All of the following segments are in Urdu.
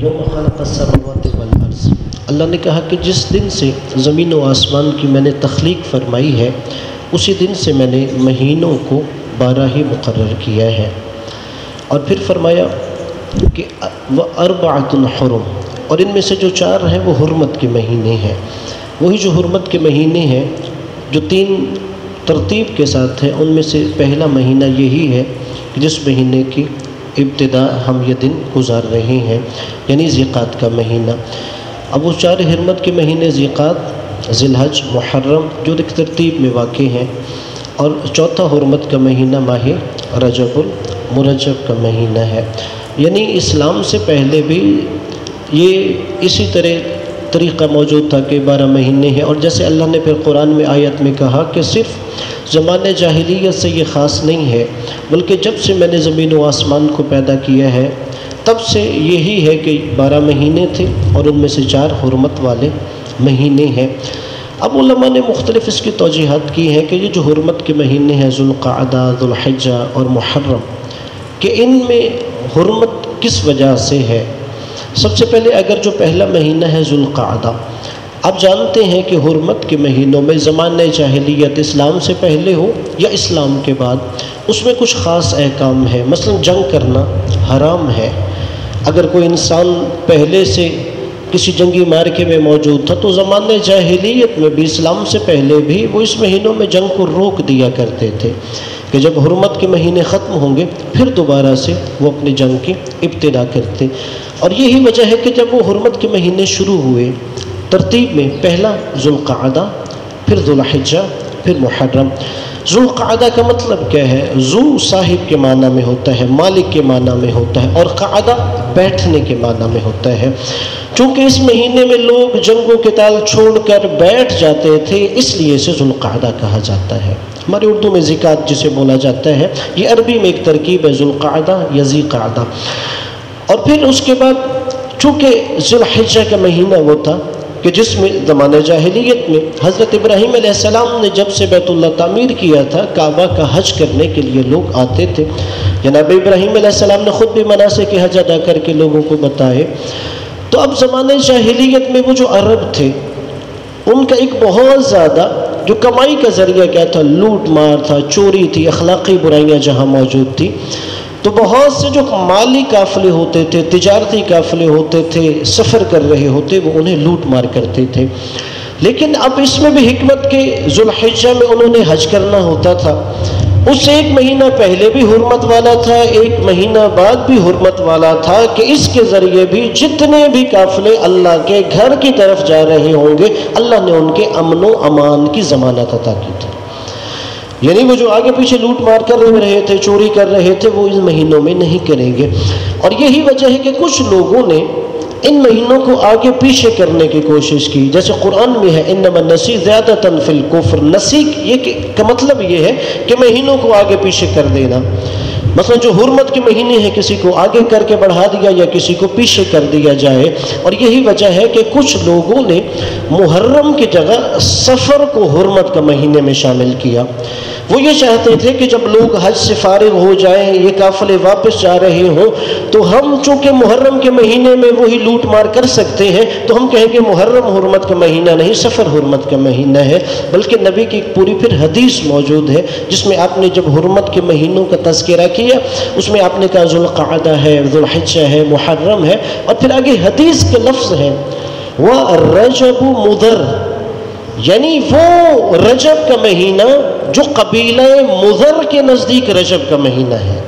یوم خلق السماوات والارض، اللہ نے کہا کہ جس دن سے زمین و آسمان کی میں نے تخلیق فرمائی ہے اسی دن سے میں نے مہینوں کو 12 ہی مقرر کیا ہے۔ اور پھر فرمایا کہ وَأَرْبَعَةٌ حُرُمٌ، اور ان میں سے جو 4 ہیں وہ حرمت کے مہینے ہیں۔ وہی جو حرمت کے مہینے ہیں جو 3 ترتیب کے ساتھ ہیں، ان میں سے پہلا مہینہ یہی ہے کہ جس مہینے کی ابتدا ہم یہ دن گزار رہے ہیں، یعنی ذی القعدہ کا مہینہ۔ اب وہ 4 حرمت کے مہینے ذی القعدہ، ذی الحج، محرم جو ایک ترتیب میں واقع ہیں، اور چوتھا حرمت کا مہینہ ماہ رجب المرجب کا مہینہ ہے۔ یعنی اسلام سے پہلے بھی یہ اسی طریقہ موجود تھا کہ 12 مہینے ہیں، اور جیسے اللہ نے پھر قرآن میں آیت میں کہا کہ صرف زمانِ جاہلیت سے یہ خاص نہیں ہے، بلکہ جب سے میں نے زمین و آسمان کو پیدا کیا ہے تب سے یہی ہے کہ 12 مہینے تھے اور ان میں سے 4 حرمت والے مہینے ہیں۔ اب علماء نے مختلف اس کی توجیحات کی ہیں کہ یہ جو حرمت کے مہینے ہیں ذو القعدہ، ذو الحجہ اور محرم، کہ ان میں حرمت کس وجہ سے ہے۔ سب سے پہلے اگر جو پہلا مہینہ ہے ذو القعدہ، آپ جانتے ہیں کہ حرمت کے مہینوں میں زمانہ جاہلیت اسلام سے پہلے ہو یا اسلام کے بعد اس میں کچھ خاص احکام ہیں۔ مثلا جنگ کرنا حرام ہے۔ اگر کوئی انسان پہلے سے کسی جنگی معرکے میں موجود تھا تو زمانہ جاہلیت میں بھی اسلام سے پہلے بھی وہ اس مہینوں میں جنگ کو روک دیا کرتے تھے کہ جب حرمت کے مہینے ختم ہوں گے پھر دوبارہ سے وہ اپنی جنگ کی ابتدا کرتے۔ اور یہی وجہ ہے کہ جب وہ حرمت کے مہینے شروع ہوئے ترتیب میں پہلا ذو القعدہ، پھر ذو الحجہ، پھر محرم۔ ذو القعدہ کا مطلب کیا ہے؟ ذو صاحب کے معنی میں ہوتا ہے، مالک کے معنی میں ہوتا ہے، اور قعدہ بیٹھنے کے معنی میں ہوتا ہے۔ چونکہ اس مہینے میں لوگ جنگ و قتال چھوڑ کر بیٹھ جاتے تھے اس لیے اسے ذو القعدہ کہا جاتا ہے۔ ہمارے اردو میں زکوٰۃ جسے بولا جاتا ہے، یہ عربی میں ایک ترکیب ہے، ذو القعدہ یا ذی قعدہ۔ اور پھر اس کے بعد چونکہ ذی الحجہ کا مہینہ وہ تھا کہ جس میں زمانہ جاہلیت میں حضرت ابراہیم علیہ السلام نے جب سے بیت اللہ تعمیر کیا تھا کعبہ کا حج کرنے کے لیے لوگ آتے تھے۔ جناب ابراہیم علیہ السلام نے خود بھی مناسک حج ادا کر کے لوگوں کو بتائے۔ تو اب زمانہ جاہلیت میں وہ جو عرب تھے ان کا ایک بہت زیادہ جو کمائی کا ذریعہ کیا تھا؟ لوٹ مار تھا، چوری تھی، اخلاقی برائیاں جہاں موجود تھی، تو بہت سے جو مالی قافلے ہوتے تھے، تجارتی قافلے ہوتے تھے، سفر کر رہے ہوتے، وہ انہیں لوٹ مار کرتے تھے۔ لیکن اب اس میں بھی حکمت کے ذو الحجہ میں انہوں نے حج کرنا ہوتا تھا، اس سے 1 مہینہ پہلے بھی حرمت والا تھا، 1 مہینہ بعد بھی حرمت والا تھا کہ اس کے ذریعے بھی جتنے بھی قافلے اللہ کے گھر کی طرف جا رہے ہوں گے اللہ نے ان کے امن و امان کی ضمانت عطا کی تھی۔ یعنی وہ جو آگے پیچھے لوٹ مار کر رہے تھے، چوری کر رہے تھے، وہ ان مہینوں میں نہیں کریں گے۔ اور یہی وجہ ہے کہ کچھ لوگوں نے ان مہینوں کو آگے پیچھے کرنے کی کوشش کی، جیسے قرآن میں ہے انما النسیء زیادۃ فی الکفر۔ نسیء یہ کا مطلب یہ ہے کہ مہینوں کو آگے پیچھے کر دینا۔ مثلا جو حرمت کے مہینے ہیں کسی کو آگے کر کے بڑھا دیا یا کسی کو پیچھے کر دیا جائے۔ اور یہی وجہ ہے کہ کچھ لوگوں نے محرم کی جگہ سفر کو حرمت کا مہینے میں شامل کیا۔ وہ یہ چاہتے تھے کہ جب لوگ حج سے فارغ ہو جائیں، یہ قافلے واپس جا رہے ہوں، تو ہم چونکہ محرم کے مہینے میں وہی لوٹ مار کر سکتے ہیں تو ہم کہیں کہ محرم حرمت کا مہینہ نہیں، سفر حرمت کا مہینہ ہے۔ بلکہ نبی کی ایک پوری پھر حدیث موجود ہے جس میں آپ نے جب حرمت کے مہینوں کا تذکرہ کیا اس میں آپ نے کہا ذو القعدہ ہے، ذو الحجہ ہے، محرم ہے، اور پھر آگے حدیث کے لفظ ہیں وَرَجَبُ مُضَر، یعنی وہ رجب کا مہینہ جو قبیلہ مضر کے نزدیک رجب کا مہینہ ہے۔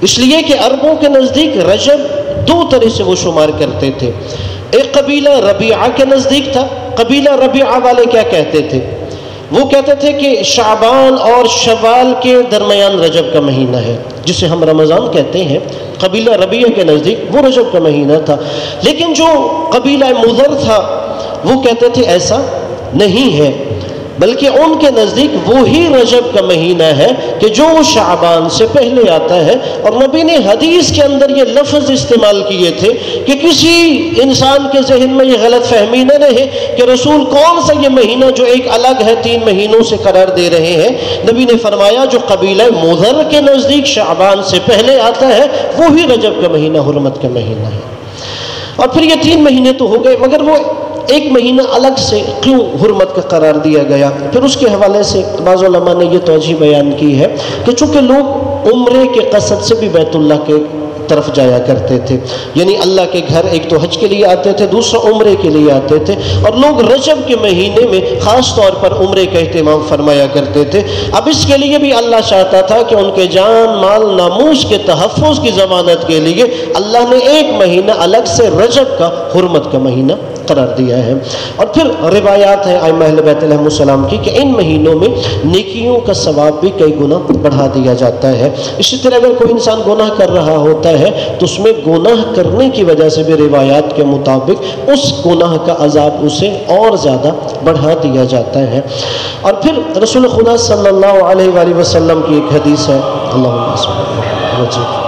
اس لیے کہ عربوں کے نزدیک رجب 2 طرح سے وہ شمار کرتے تھے۔ ایک قبیلہ ربیعہ کے نزدیک تھا۔ قبیلہ ربیعہ والے کیا کہتے تھے؟ وہ کہتے تھے کہ شعبان اور شوال کے درمیان رجب کا مہینہ ہے، جسے ہم رمضان کہتے ہیں۔ قبیلہ ربیعہ کے نزدیک وہ رجب کا مہینہ تھا۔ لیکن جو قبیلہ مضر تھا وہ کہتے تھے ایسا نہیں ہے، بلکہ ان کے نزدیک وہی رجب کا مہینہ ہے کہ جو شعبان سے پہلے آتا ہے۔ اور نبی نے حدیث کے اندر یہ لفظ استعمال کیے تھے کہ کسی انسان کے ذہن میں یہ غلط فہمی نہ رہے کہ رسول کون سا یہ مہینہ جو ایک الگ ہے 3 مہینوں سے قرار دے رہے ہیں۔ نبی نے فرمایا جو قبیلہ مضر کے نزدیک شعبان سے پہلے آتا ہے وہی رجب کا مہینہ حرمت کا مہینہ ہے۔ اور پھر یہ 3 مہینے تو ہو گئے، مگر وہ ایک مہینہ الگ سے کیوں حرمت کا قرار دیا گیا؟ پھر اس کے حوالے سے بعض علماء نے یہ توجہ بیان کی ہے کہ چونکہ لوگ عمرے کے قصد سے بھی بیت اللہ کے طرف جایا کرتے تھے، یعنی اللہ کے گھر ایک تو حج کے لیے آتے تھے، دوسرا عمرے کے لیے آتے تھے، اور لوگ رجب کے مہینے میں خاص طور پر عمرے کا اہتمام فرمایا کرتے تھے۔ اب اس کے لیے بھی اللہ چاہتا تھا کہ ان کے جان مال ناموس کے تحفظ کی ضمانت کے لیے اللہ نے ایک مہینہ الگ سے رجب کا حرمت کا مہینہ قرار دیا ہے۔ اور پھر روایات ہیں ائمہ اہل بیت علیہ السلام کی کہ ان مہینوں میں نیکیوں کا ثواب بھی کئی گنا بڑھا دیا جاتا ہے۔ اسی طرح اگر کوئی انسان گناہ کر رہا ہوتا ہے تو اس میں گناہ کرنے کی وجہ سے بھی روایات کے مطابق اس گناہ کا عذاب اسے اور زیادہ بڑھا دیا جاتا ہے۔ اور پھر رسول خدا صلی اللہ علیہ وآلہ وسلم کی ایک حدیث ہے، اللہم صل علی محمد،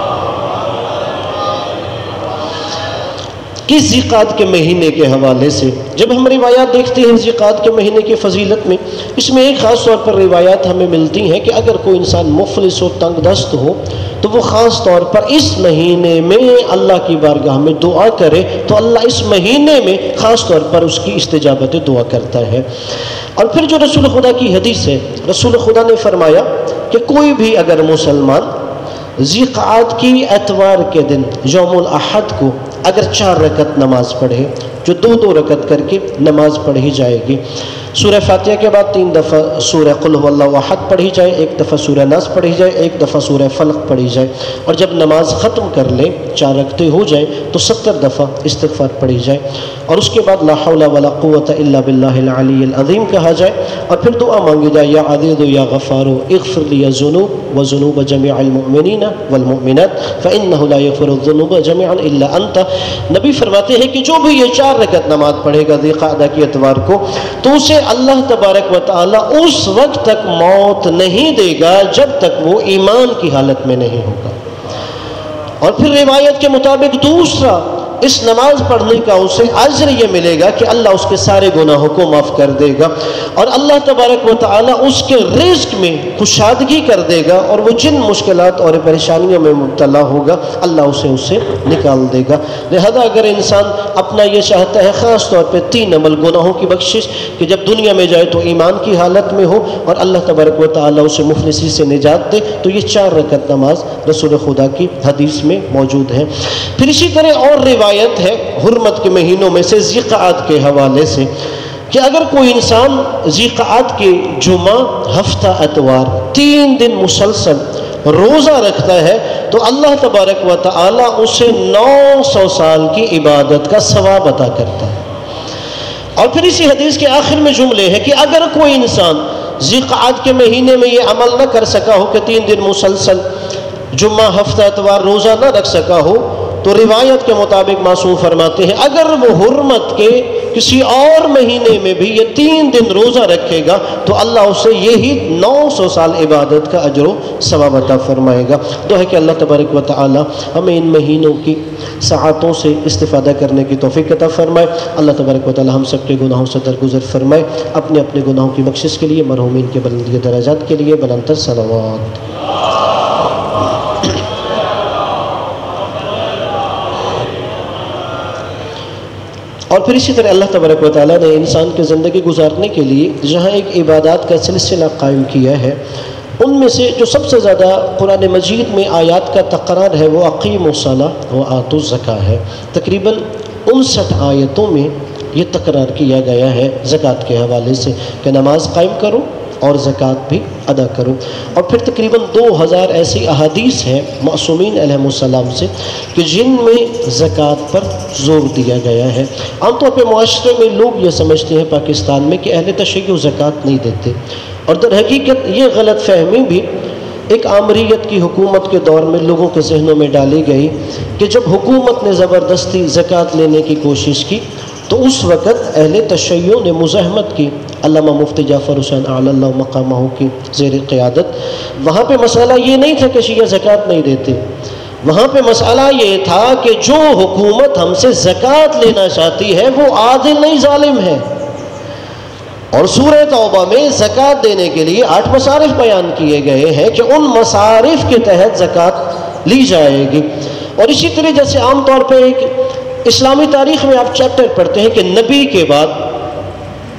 کہ ذیقعد کے مہینے کے حوالے سے جب ہم روایات دیکھتے ہیں ذیقعد کے مہینے کی فضیلت میں، اس میں ایک خاص طور پر روایات ہمیں ملتی ہیں کہ اگر کوئی انسان مفلس و تنگ دست ہو تو وہ خاص طور پر اس مہینے میں اللہ کی بارگاہ میں دعا کرے تو اللہ اس مہینے میں خاص طور پر اس کی استجابت دعا کرتا ہے۔ اور پھر جو رسول خدا کی حدیث ہے، رسول خدا نے فرمایا کہ کوئی بھی اگر مسلمان ذیقعد کی اتوار کے دن یوم الاحد کو اگر 4 رکعت نماز پڑھے، جو 2 رکعت کر کے نماز پڑھی جائے گی، سورہ فاتحہ کے بعد 3 دفعہ سورہ قل هو اللہ احد پڑھی جائے، 1 دفعہ سورہ ناس پڑھی جائے، 1 دفعہ سورہ فلق پڑھی جائے، اور جب نماز ختم کر لیں 4 رکعتیں ہو جائیں تو 70 دفعہ استغفار پڑھی جائے، اور اس کے بعد لا حول ولا قوت الا باللہ العلی العظیم کہا جائے، اور پھر دعا مانگی جائے یا عزیز یا غفار اغفر لی الذنوب وذنوب جميع المؤمنین والمؤمنات فانه لا يغفر الذنوب جميعا الا انت۔ نبی فرماتے ہیں کہ جو بھی یہ 4 رکعت نماز پڑھے گا ذیقعدہ کی اتوار کو تو اسے اللہ تبارک و تعالی اس وقت تک موت نہیں دے گا جب تک وہ ایمان کی حالت میں نہیں ہوگا۔ اور پھر روایت کے مطابق دوسرا اس نماز پڑھنے کا اسے اجر یہ ملے گا کہ اللہ اس کے سارے گناہوں کو معاف کر دے گا، اور اللہ تبارک و تعالی اس کے رزق میں کشادگی کر دے گا، اور وہ جن مشکلات اور پریشانیوں میں مبتلا ہوگا اللہ اسے نکال دے گا۔ لہذا اگر انسان اپنا یہ چاہتا ہے خاص طور پہ 3 عمل گناہوں کی بخشش کہ جب دنیا میں جائے تو ایمان کی حالت میں ہو اور اللہ تبارک و تعالی اسے مفلسی سے نجات دے، تو یہ 4 رکعت نماز رسول خدا کی حدیث میں موجود ہے۔ پھر اسی طرح اور روایت ہے حرمت کے مہینوں میں سے ذیقعد کے حوالے سے کہ اگر کوئی انسان ذیقعد کے جمعہ ہفتہ اتوار 3 دن مسلسل روزہ رکھتا ہے تو اللہ تبارک و تعالی اسے 900 سال کی عبادت کا ثواب عطا کرتا ہے۔ اور پھر اسی حدیث کے آخر میں جملے ہیں کہ اگر کوئی انسان ذیقعد کے مہینے میں یہ عمل نہ کر سکا ہو کہ 3 دن مسلسل جمعہ ہفتہ اتوار روزہ نہ رکھ سکا ہو تو روایت کے مطابق معصوم فرماتے ہیں اگر وہ حرمت کے کسی اور مہینے میں بھی یہ 3 دن روزہ رکھے گا تو اللہ اسے یہی 900 سال عبادت کا اجر و ثواب عطا فرمائے گا۔ دعا ہے کہ اللہ تبارک و تعالی ہمیں ان مہینوں کی ساعتوں سے استفادہ کرنے کی توفیق عطا فرمائے۔ اللہ تبارک و تعالی ہم سب کے گناہوں سے درگزر فرمائے، اپنے اپنے گناہوں کی بخشش کے لیے، مرحومین کے بلند درجات کے لیے بلند تر صلوات۔ اور پھر اسی طرح اللہ تبارک و تعالیٰ نے انسان کی زندگی گزارنے کے لیے جہاں ایک عبادات کا سلسلہ قائم کیا ہے، ان میں سے جو سب سے زیادہ قرآن مجید میں آیات کا تقرار ہے وہ اقیموا الصلاۃ وآتوا الزکاۃ ہے۔ تقریباً 59 آیتوں میں یہ تقرار کیا گیا ہے زکوٰۃ کے حوالے سے کہ نماز قائم کرو اور زکوٰۃ بھی ادا کرو۔ اور پھر تقریباً 2000 ایسی احادیث ہیں معصومین علیہ السلام سے کہ جن میں زکوٰۃ پر زور دیا گیا ہے۔ عام طور پہ معاشرے میں لوگ یہ سمجھتے ہیں پاکستان میں کہ اہل تشیع زکوٰۃ نہیں دیتے، اور در حقیقت یہ غلط فہمی بھی ایک آمریت کی حکومت کے دور میں لوگوں کے ذہنوں میں ڈالی گئی کہ جب حکومت نے زبردستی زکوٰۃ لینے کی کوشش کی تو اس وقت اہل تشیع نے مزاحمت کی، علامہ مفتی جعفر حسین اعلی اللہ مقامہ کی زیر قیادت۔ وہاں پہ مسئلہ یہ نہیں تھا کہ شیعہ زکوٰۃ نہیں دیتے، وہاں پہ مسئلہ یہ تھا کہ جو حکومت ہم سے زکوٰۃ لینا چاہتی ہے وہ عادل نہیں، ظالم ہے۔ اور سورہ توبہ میں زکوٰۃ دینے کے لیے 8 مصارف بیان کیے گئے ہیں کہ ان مصارف کے تحت زکوٰۃ لی جائے گی۔ اور اسی طرح جیسے عام طور پہ ایک اسلامی تاریخ میں آپ چیپٹر پڑھتے ہیں کہ نبی کے بعد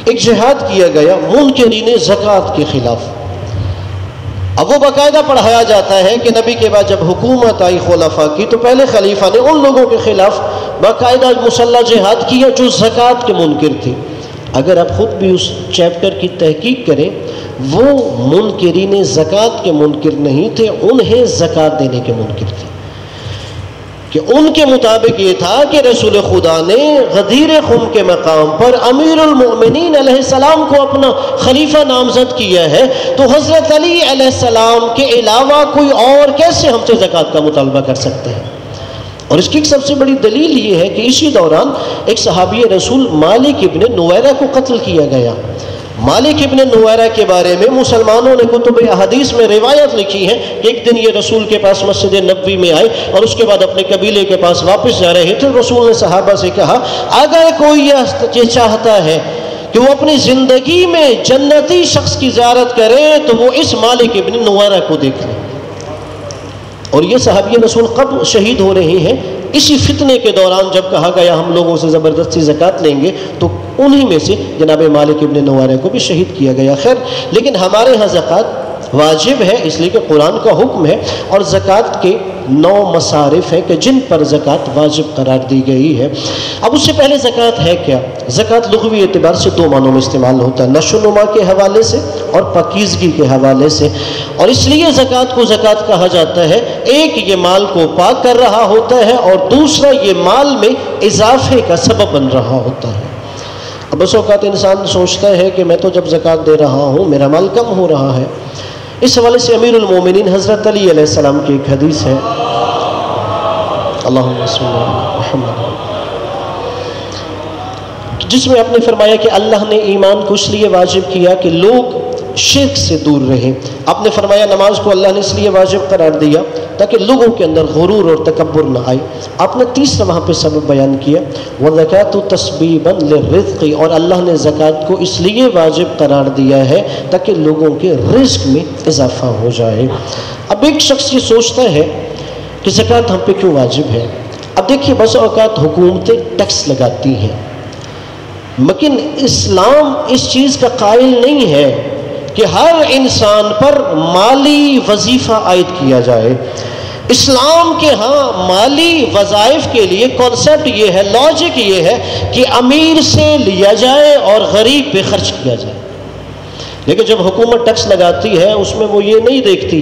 ایک جہاد کیا گیا منکرین زکوٰۃ کے خلاف۔ اب وہ باقاعدہ پڑھایا جاتا ہے کہ نبی کے بعد جب حکومت آئی خلفاء کی تو پہلے خلیفہ نے ان لوگوں کے خلاف باقاعدہ مسلح جہاد کیا جو زکوٰۃ کے منکر تھے۔ اگر آپ خود بھی اس چیپٹر کی تحقیق کریں، وہ منکرین زکوٰۃ کے منکر نہیں تھے، انہیں زکوٰۃ دینے کے منکر تھے، کہ ان کے مطابق یہ تھا کہ رسول خدا نے غدیر خم کے مقام پر امیر المؤمنین علیہ السلام کو اپنا خلیفہ نامزد کیا ہے، تو حضرت علی علیہ السلام کے علاوہ کوئی اور کیسے ہم سے زکوٰۃ کا مطالبہ کر سکتے ہیں؟ اور اس کی ایک سب سے بڑی دلیل یہ ہے کہ اسی دوران ایک صحابی رسول مالک ابن نویرہ کو قتل کیا گیا۔ مالک ابن نویرہ کے بارے میں مسلمانوں نے کتب احادیث میں روایت لکھی ہے کہ ایک دن یہ رسول کے پاس مسجد نبوی میں آئے اور اس کے بعد اپنے قبیلے کے پاس واپس جا رہے تھے۔ رسول نے صحابہ سے کہا اگر کوئی یہ چاہتا ہے کہ وہ اپنی زندگی میں جنتی شخص کی زیارت کرے تو وہ اس مالک ابن نویرہ کو دیکھ لے۔ اور یہ صحابی رسول قبل شہید ہو رہے ہیں اسی فتنے کے دوران جب کہا گیا ہم لوگوں سے زبردستی زکوٰۃ لیں گے، تو انہی میں سے جناب مالک ابن نویرہ کو بھی شہید کیا گیا۔ خیر، لیکن ہمارے ہاں زکوٰۃ واجب ہے اس لیے کہ قرآن کا حکم ہے، اور زکوٰۃ کے 9 مصارف ہیں کہ جن پر زکوٰۃ واجب قرار دی گئی ہے۔ اب اس سے پہلے زکوٰۃ ہے کیا؟ زکوٰۃ لغوی اعتبار سے 2 معنوں میں استعمال ہوتا ہے، نشو و نما کے حوالے سے اور پاکیزگی کے حوالے سے، اور اس لیے زکوٰۃ کو زکوٰۃ کہا جاتا ہے۔ ایک یہ مال کو پاک کر رہا ہوتا ہے، اور دوسرا یہ مال میں اضافے کا سبب بن رہا ہوتا ہے۔ اب بس اوقات انسان سوچتا ہے کہ میں تو جب زکوٰۃ دے رہا ہوں میرا مال کم ہو رہا ہے۔ اس حوالے سے امیر المومنین حضرت علی علیہ السلام کی ایک حدیث ہے، اللہم صلی علی محمد، جس میں آپ نے فرمایا کہ اللہ نے ایمان کو اس لیے واجب کیا کہ لوگ شرک سے دور رہیں۔ آپ نے فرمایا نماز کو اللہ نے اس لیے واجب قرار دیا تاکہ لوگوں کے اندر غرور اور تکبر نہ آئے۔ آپ نے تیسرا وہاں پہ سبب بیان کیا وَالزَّكَاةُ تَسْبِيبًا لِلرِّزْقِ، اور اللہ نے زکوٰۃ کو اس لیے واجب قرار دیا ہے تاکہ لوگوں کے رزق میں اضافہ ہو جائے۔ اب ایک شخص یہ سوچتا ہے کہ زکوٰۃ ہم پہ کیوں واجب ہے؟ اب دیکھیے بعض اوقات حکومتیں ٹیکس لگاتی ہیں، لیکن اسلام اس چیز کا قائل نہیں ہے کہ ہر انسان پر مالی وظیفہ عائد کیا جائے۔ اسلام کے ہاں مالی وظائف کے لیے کانسیپٹ یہ ہے، لاجک یہ ہے کہ امیر سے لیا جائے اور غریب پہ خرچ کیا جائے۔ لیکن جب حکومت ٹیکس لگاتی ہے اس میں وہ یہ نہیں دیکھتی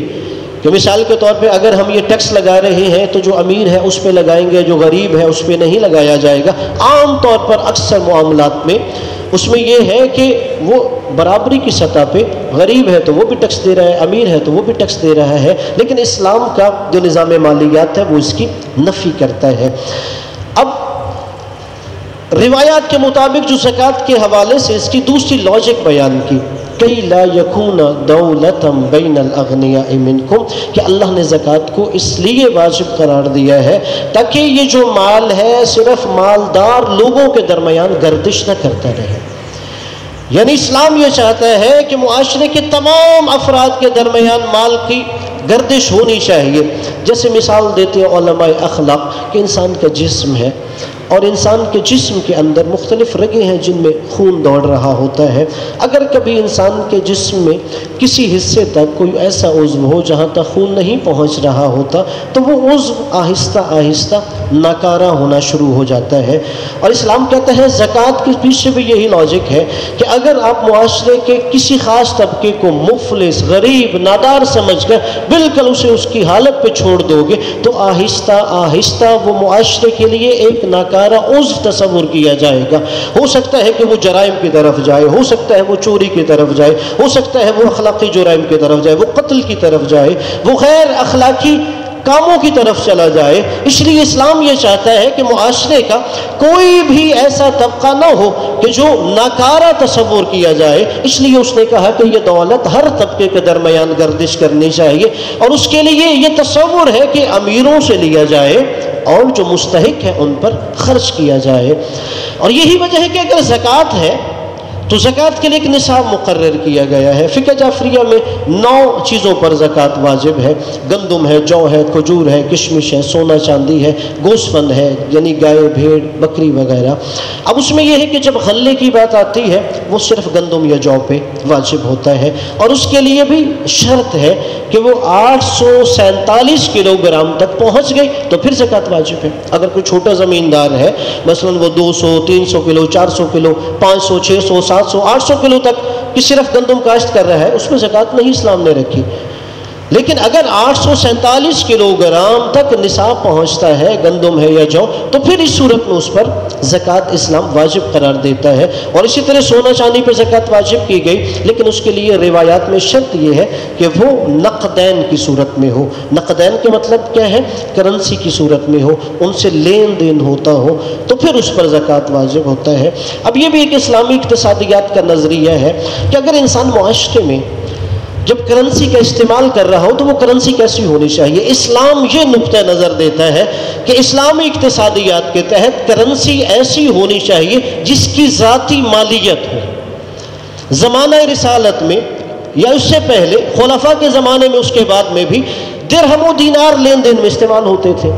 کہ مثال کے طور پہ اگر ہم یہ ٹیکس لگا رہے ہیں تو جو امیر ہے اس پہ لگائیں گے، جو غریب ہے اس پہ نہیں لگایا جائے گا۔ عام طور پر اکثر معاملات میں اس میں یہ ہے کہ وہ برابری کی سطح پہ غریب ہے تو وہ بھی ٹیکس دے رہا ہے، امیر ہے تو وہ بھی ٹیکس دے رہا ہے، لیکن اسلام کا جو نظام مالیات ہے وہ اس کی نفی کرتا ہے۔ اب روایات کے مطابق جو زکوٰۃ کے حوالے سے اس کی دوسری لاجک بیان کی کئی لا یکون دولتم بین الاغنیاء منکم، کہ اللہ نے زکوٰۃ کو اس لیے واجب قرار دیا ہے تاکہ یہ جو مال ہے صرف مالدار لوگوں کے درمیان گردش نہ کرتا رہے۔ یعنی اسلام یہ چاہتا ہے کہ معاشرے کے تمام افراد کے درمیان مال کی گردش ہونی چاہیے۔ جیسے مثال دیتے ہیں علماء اخلاق کہ انسان کا جسم ہے اور انسان کے جسم کے اندر مختلف رگیں ہیں جن میں خون دوڑ رہا ہوتا ہے۔ اگر کبھی انسان کے جسم میں کسی حصے تک کوئی ایسا عضو ہو جہاں تک خون نہیں پہنچ رہا ہوتا تو وہ عضو آہستہ آہستہ ناکارہ ہونا شروع ہو جاتا ہے۔ اور اسلام کہتا ہے زکوٰۃ کے پیچھے بھی یہی لاجک ہے کہ اگر آپ معاشرے کے کسی خاص طبقے کو مفلس، غریب، نادار سمجھ کر بالکل اسے اس کی حالت پہ چھوڑ دو گے تو آہستہ آہستہ وہ معاشرے کے لیے ایک ناکارہ عضو تصور کیا جائے گا۔ ہو سکتا ہے کہ وہ جرائم کی طرف جائے، ہو سکتا ہے وہ چوری کی طرف جائے، ہو سکتا ہے وہ اخلاقی جرائم کی طرف جائے، وہ قتل کی طرف جائے، وہ غیر اخلاقی کاموں کی طرف چلا جائے۔ اس لیے اسلام یہ چاہتا ہے کہ معاشرے کا کوئی بھی ایسا طبقہ نہ ہو کہ جو ناکارہ تصور کیا جائے۔ اس لیے اس نے کہا کہ یہ دولت ہر طبقے کے درمیان گردش کرنی چاہیے، اور اس کے لیے یہ تصور ہے کہ امیروں سے لیا جائے اور جو مستحق ہے ان پر خرچ کیا جائے۔ اور یہی وجہ ہے کہ اگر زکوٰۃ ہے تو زکوٰۃ کے لیے ایک نصاب مقرر کیا گیا ہے۔ فقہ جعفریہ میں 9 چیزوں پر زکوٰۃ واجب ہے۔ گندم ہے، جو ہے، کھجور ہے، کشمش ہے، سونا چاندی ہے، گوسفند ہے یعنی گائے، بھیڑ، بکری وغیرہ۔ اب اس میں یہ ہے کہ جب غلے کی بات آتی ہے وہ صرف گندم یا جو پہ واجب ہوتا ہے، اور اس کے لیے بھی شرط ہے کہ وہ 847 کلو گرام تک پہنچ گئی تو پھر زکوٰۃ واجب ہے۔ اگر کوئی چھوٹا زمیندار ہے، مثلا وہ 200، 300 کلو، 400 کلو، 500، 600، 700، 800 کلو تک کہ صرف گندم کاشت کر رہا ہے، اس میں زکوٰۃ نہیں اسلام نے رکھی۔ لیکن اگر 847 کلو گرام تک نصاب پہنچتا ہے، گندم ہے یا جو، تو پھر اس صورت میں اس پر زکوٰۃ اسلام واجب قرار دیتا ہے۔ اور اسی طرح سونا چاندی پر زکوٰۃ واجب کی گئی، لیکن اس کے لیے روایات میں شرط یہ ہے کہ وہ نقدین کی صورت میں ہو۔ نقدین کے مطلب کیا ہے؟ کرنسی کی صورت میں ہو، ان سے لین دین ہوتا ہو، تو پھر اس پر زکوٰۃ واجب ہوتا ہے۔ اب یہ بھی ایک اسلامی اقتصادیات کا نظریہ ہے کہ اگر انسان معاشرے میں جب کرنسی کا استعمال کر رہا ہو تو وہ کرنسی کیسی ہونی چاہیے۔ اسلام یہ نقطہ نظر دیتا ہے کہ اسلامی اقتصادیات کے تحت کرنسی ایسی ہونی چاہیے جس کی ذاتی مالیت ہو۔ زمانہ رسالت میں یا اس سے پہلے خلفاء کے زمانے میں، اس کے بعد میں بھی درہم و دینار لین دین میں استعمال ہوتے تھے۔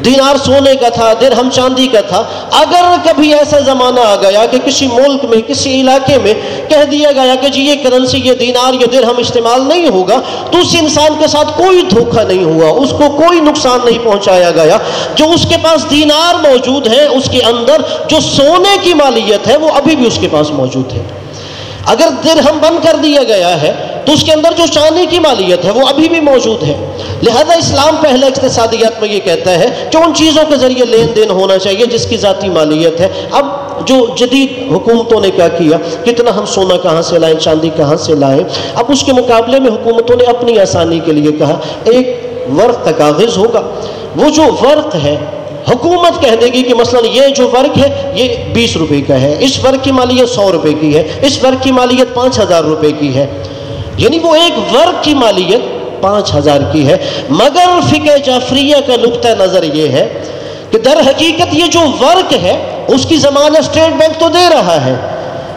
دینار سونے کا تھا، درہم چاندی کا تھا۔ اگر کبھی ایسا زمانہ آ گیا کہ کسی ملک میں، کسی علاقے میں کہہ دیا گیا کہ جی یہ کرنسی، یہ دینار، یہ درہم استعمال نہیں ہوگا، تو اس انسان کے ساتھ کوئی دھوکہ نہیں ہوا، اس کو کوئی نقصان نہیں پہنچایا گیا۔ جو اس کے پاس دینار موجود ہے، اس کے اندر جو سونے کی مالیت ہے وہ ابھی بھی اس کے پاس موجود ہے۔ اگر درہم بند کر دیا گیا ہے تو اس کے اندر جو چاندی کی مالیت ہے وہ ابھی بھی موجود ہے۔ لہذا اسلام پہلا اقتصادیات میں یہ کہتا ہے کہ ان چیزوں کے ذریعے لین دین ہونا چاہیے جس کی ذاتی مالیت ہے۔ اب جو جدید حکومتوں نے کیا کیا، کتنا ہم سونا کہاں سے لائیں، چاندی کہاں سے لائیں، اب اس کے مقابلے میں حکومتوں نے اپنی آسانی کے لیے کہا ایک ورق کا کاغذ ہوگا۔ وہ جو ورق ہے حکومت کہہ دے گی کہ مثلا یہ جو ورق ہے یہ 20 روپے کا ہے، اس ورق کی مالیت 100 روپے کی ہے، اس ورق کی مالیت 5000 روپے کی ہے، یعنی وہ ایک ورق کی مالیت 5000 کی ہے۔ مگر فقہ جعفریہ کا نقطہ نظر یہ ہے کہ در حقیقت یہ جو ورق ہے اس کی ضمانت اسٹیٹ بینک تو دے رہا ہے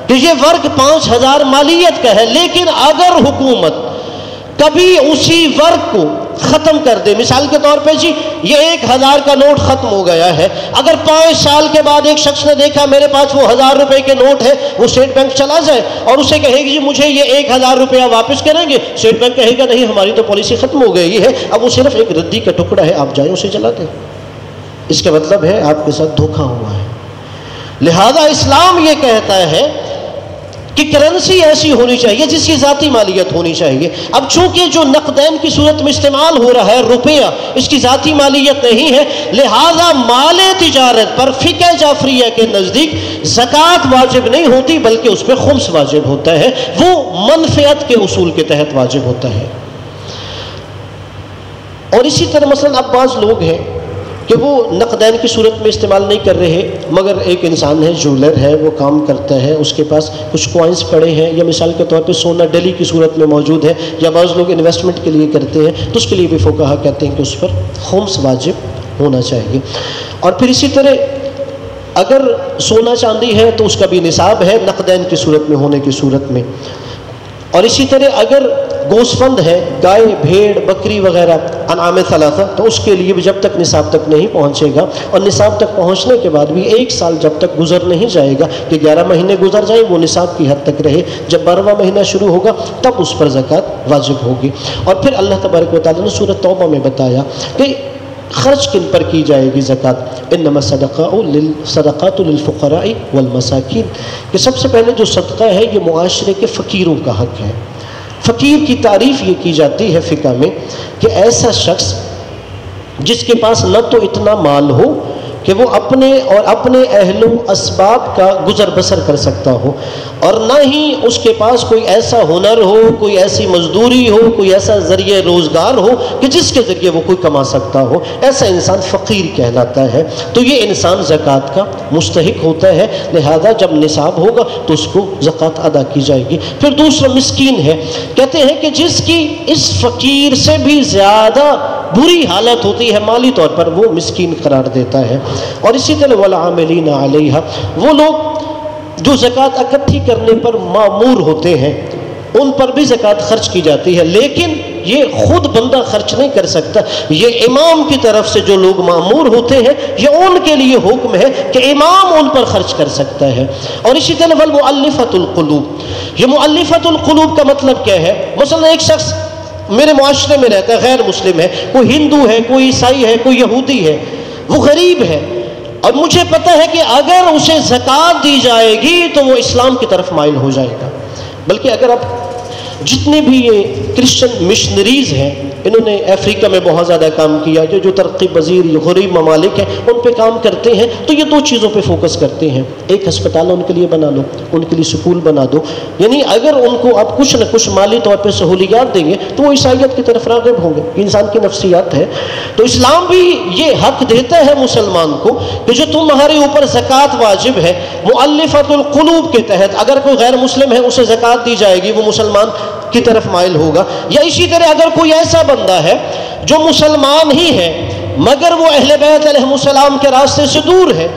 کہ یہ ورق 5000 مالیت کا ہے، لیکن اگر حکومت کبھی اسی ورق کو ختم کر دے، مثال کے طور پہ جی یہ 1000 کا نوٹ ختم ہو گیا ہے، اگر 5 سال کے بعد ایک شخص نے دیکھا میرے پاس وہ 1000 روپے کے نوٹ ہے، وہ اسٹیٹ بینک چلا جائے اور اسے کہے گی جی مجھے یہ 1000 روپیہ واپس کریں گے، اسٹیٹ بینک کہے گا نہیں ہماری تو پالیسی ختم ہو گئی ہے، اب وہ صرف ایک ردی کا ٹکڑا ہے، آپ جائیں اسے چلا دیں۔ اس کا مطلب ہے آپ کے ساتھ دھوکہ ہوا ہے۔ لہذا اسلام یہ کہتا ہے کہ کرنسی ایسی ہونی چاہیے جس کی ذاتی مالیت ہونی چاہیے۔ اب چونکہ جو نقدین کی صورت میں استعمال ہو رہا ہے روپیہ، اس کی ذاتی مالیت نہیں ہے، لہذا مال تجارت پر فقہ جعفریہ کے نزدیک زکوٰۃ واجب نہیں ہوتی بلکہ اس پہ خمس واجب ہوتا ہے، وہ منفعت کے اصول کے تحت واجب ہوتا ہے۔ اور اسی طرح مثلا اب بعض لوگ ہیں کہ وہ نقدین کی صورت میں استعمال نہیں کر رہے، مگر ایک انسان ہے جولر ہے، وہ کام کرتا ہے، اس کے پاس کچھ کوائنس پڑے ہیں، یا مثال کے طور پہ سونا ڈلی کی صورت میں موجود ہے، یا بعض لوگ انویسٹمنٹ کے لیے کرتے ہیں، تو اس کے لیے بھی فقہا کہتے ہیں کہ اس پر خمس واجب ہونا چاہیے۔ اور پھر اسی طرح اگر سونا چاندی ہے تو اس کا بھی نصاب ہے نقدین کی صورت میں ہونے کی صورت میں۔ اور اسی طرح اگر گوسفند ہے، گائے، بھیڑ، بکری وغیرہ، انعام ثلاثہ، تو اس کے لیے بھی جب تک نصاب تک نہیں پہنچے گا، اور نصاب تک پہنچنے کے بعد بھی 1 سال جب تک گزر نہیں جائے گا کہ 11 مہینے گزر جائیں وہ نصاب کی حد تک رہے، جب 12واں مہینہ شروع ہوگا تب اس پر زکوٰۃ واجب ہوگی۔ اور پھر اللہ تبارک و تعالیٰ نے سورۃ توبہ میں بتایا کہ خرچ کن پر کی جائے گی زکوٰۃ، انما الصدقات للفقراء والمساکین، کہ سب سے پہلے جو صدقہ ہے یہ معاشرے کے فقیروں کا حق ہے۔ فقیر کی تعریف یہ کی جاتی ہے فقہ میں کہ ایسا شخص جس کے پاس نہ تو اتنا مال ہو کہ وہ اپنے اور اپنے اہل و اسباب کا گزر بسر کر سکتا ہو، اور نہ ہی اس کے پاس کوئی ایسا ہنر ہو، کوئی ایسی مزدوری ہو، کوئی ایسا ذریعہ روزگار ہو کہ جس کے ذریعے وہ کوئی کما سکتا ہو، ایسا انسان فقیر کہلاتا ہے۔ تو یہ انسان زکوٰۃ کا مستحق ہوتا ہے، لہذا جب نصاب ہوگا تو اس کو زکوٰۃ ادا کی جائے گی۔ پھر دوسرا مسکین ہے، کہتے ہیں کہ جس کی اس فقیر سے بھی زیادہ بری حالت ہوتی ہے مالی طور پر، وہ مسکین قرار دیتا ہے۔ اور اسی طرح والعاملین علیہا، وہ لوگ جو زکوٰۃ اکٹھی کرنے پر مامور ہوتے ہیں ان پر بھی زکوٰۃ خرچ کی جاتی ہے، لیکن یہ خود بندہ خرچ نہیں کر سکتا، یہ امام کی طرف سے جو لوگ مامور ہوتے ہیں یہ ان کے لیے حکم ہے کہ امام ان پر خرچ کر سکتا ہے۔ اور اسی طرح والمؤلفۃ القلوب، یہ مؤلفۃ القلوب کا مطلب کیا ہے؟ مثلا ایک شخص میرے معاشرے میں رہتا ہے، غیر مسلم ہے، کوئی ہندو ہے، کوئی عیسائی ہے، کوئی یہودی ہے، وہ غریب ہے، اور مجھے پتہ ہے کہ اگر اسے زکوٰۃ دی جائے گی تو وہ اسلام کی طرف مائل ہو جائے گا۔ بلکہ اگر اب جتنے بھی یہ کرسچن مشنریز ہیں، انہوں نے افریقہ میں بہت زیادہ کام کیا، جو ترقی پذیر غریب ممالک ہیں ان پہ کام کرتے ہیں، تو یہ دو چیزوں پہ فوکس کرتے ہیں، ایک ہسپتال ان کے لیے بنا لو، ان کے لیے سکول بنا دو، یعنی اگر ان کو آپ کچھ نہ کچھ مالی طور پہ سہولیات دیں گے تو وہ عیسائیت کی طرف راغب ہوں گے۔ یہ انسان کی نفسیات ہے۔ تو اسلام بھی یہ حق دیتا ہے مسلمان کو کہ جو تمہارے اوپر زکوٰۃ واجب ہے، مؤلفۃ القلوب کے تحت اگر کوئی غیر مسلم ہے اسے زکوٰۃ دی جائے گی، وہ مسلمان کی طرف مائل ہوگا۔ یا اسی طرح اگر کوئی ایسا بندہ ہے جو مسلمان ہی ہے مگر وہ اہل بیت علیہ السلام کے راستے سے دور ہے،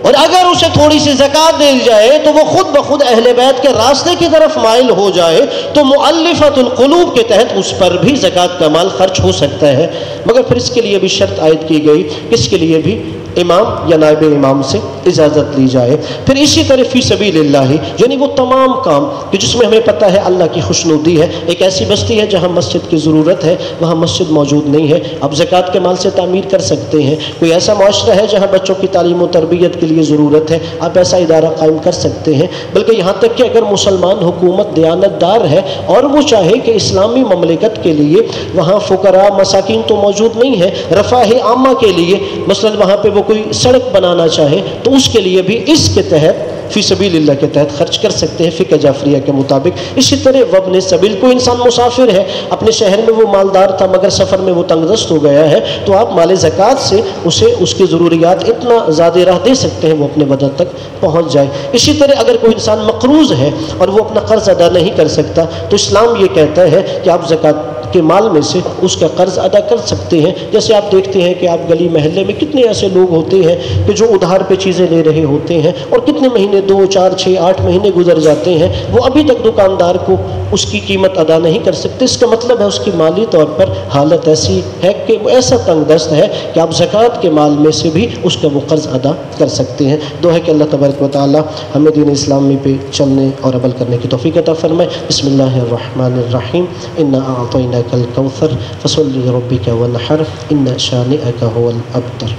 اور اگر اسے تھوڑی سی زکوٰۃ دی جائے تو وہ خود بخود اہل بیت کے راستے کی طرف مائل ہو جائے، تو مؤلفۃ القلوب کے تحت اس پر بھی زکوٰۃ کا مال خرچ ہو سکتا ہے، مگر پھر اس کے لیے بھی شرط عائد کی گئی، اس کے لیے بھی امام یا نائب امام سے اجازت لی جائے۔ پھر اسی طرح فی سبیل اللہ، یعنی وہ تمام کام کہ جس میں ہمیں پتہ ہے اللہ کی خوشنودی ہے، ایک ایسی بستی ہے جہاں مسجد کی ضرورت ہے، وہاں مسجد موجود نہیں ہے، آپ زکوٰۃ کے مال سے تعمیر کر سکتے ہیں۔ کوئی ایسا معاشرہ ہے جہاں بچوں کی تعلیم و تربیت کے لیے ضرورت ہے، آپ ایسا ادارہ قائم کر سکتے ہیں۔ بلکہ یہاں تک کہ اگر مسلمان حکومت دیانت دار ہے اور وہ چاہے کہ اسلامی مملکت کے لیے وہاں فقراء مساکین تو موجود نہیں ہے، رفاہ عامہ کے لیے مثلا وہاں پہ وہ کوئی سڑک بنانا چاہے تو اس کے لیے بھی اس کے تحت فی سبیل اللہ کے تحت خرچ کر سکتے ہیں فقہ جعفریہ کے مطابق۔ اسی طرح وابن سبیل، کوئی انسان مسافر ہے، اپنے شہر میں وہ مالدار تھا مگر سفر میں وہ تنگ دست ہو گیا ہے، تو آپ مال زکوٰۃ سے اسے اس کی ضروریات اتنا زیادہ راہ دے سکتے ہیں وہ اپنے وطن تک پہنچ جائے۔ اسی طرح اگر کوئی انسان مقروض ہے اور وہ اپنا قرض ادا نہیں کر سکتا تو اسلام یہ کہتا ہے کہ آپ زکوٰۃ کے مال میں سے اس کا قرض ادا کر سکتے ہیں۔ جیسے آپ دیکھتے ہیں کہ آپ گلی محلے میں کتنے ایسے لوگ ہوتے ہیں کہ جو ادھار پہ چیزیں لے رہے ہوتے ہیں اور کتنے مہینے 2 4 6 8 مہینے گزر جاتے ہیں، وہ ابھی تک دکاندار کو اس کی قیمت ادا نہیں کر سکتے۔ اس کا مطلب ہے اس کی مالی طور پر حالت ایسی ہے کہ وہ ایسا تنگ دست ہے کہ آپ زکوٰۃ کے مال میں سے بھی اس کا وہ قرض ادا کر سکتے ہیں۔ دعا ہے کہ اللہ تبارک و تعالی ہمیں دین اسلامی پہ چلنے اور عمل کرنے کی توفیق عطا فرمائے۔ بسم اللہ الرحمن الرحیم، انا اعطیناک الکوثر فصلی لربک وانحر ان شانئک هو الابتر۔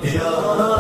Ya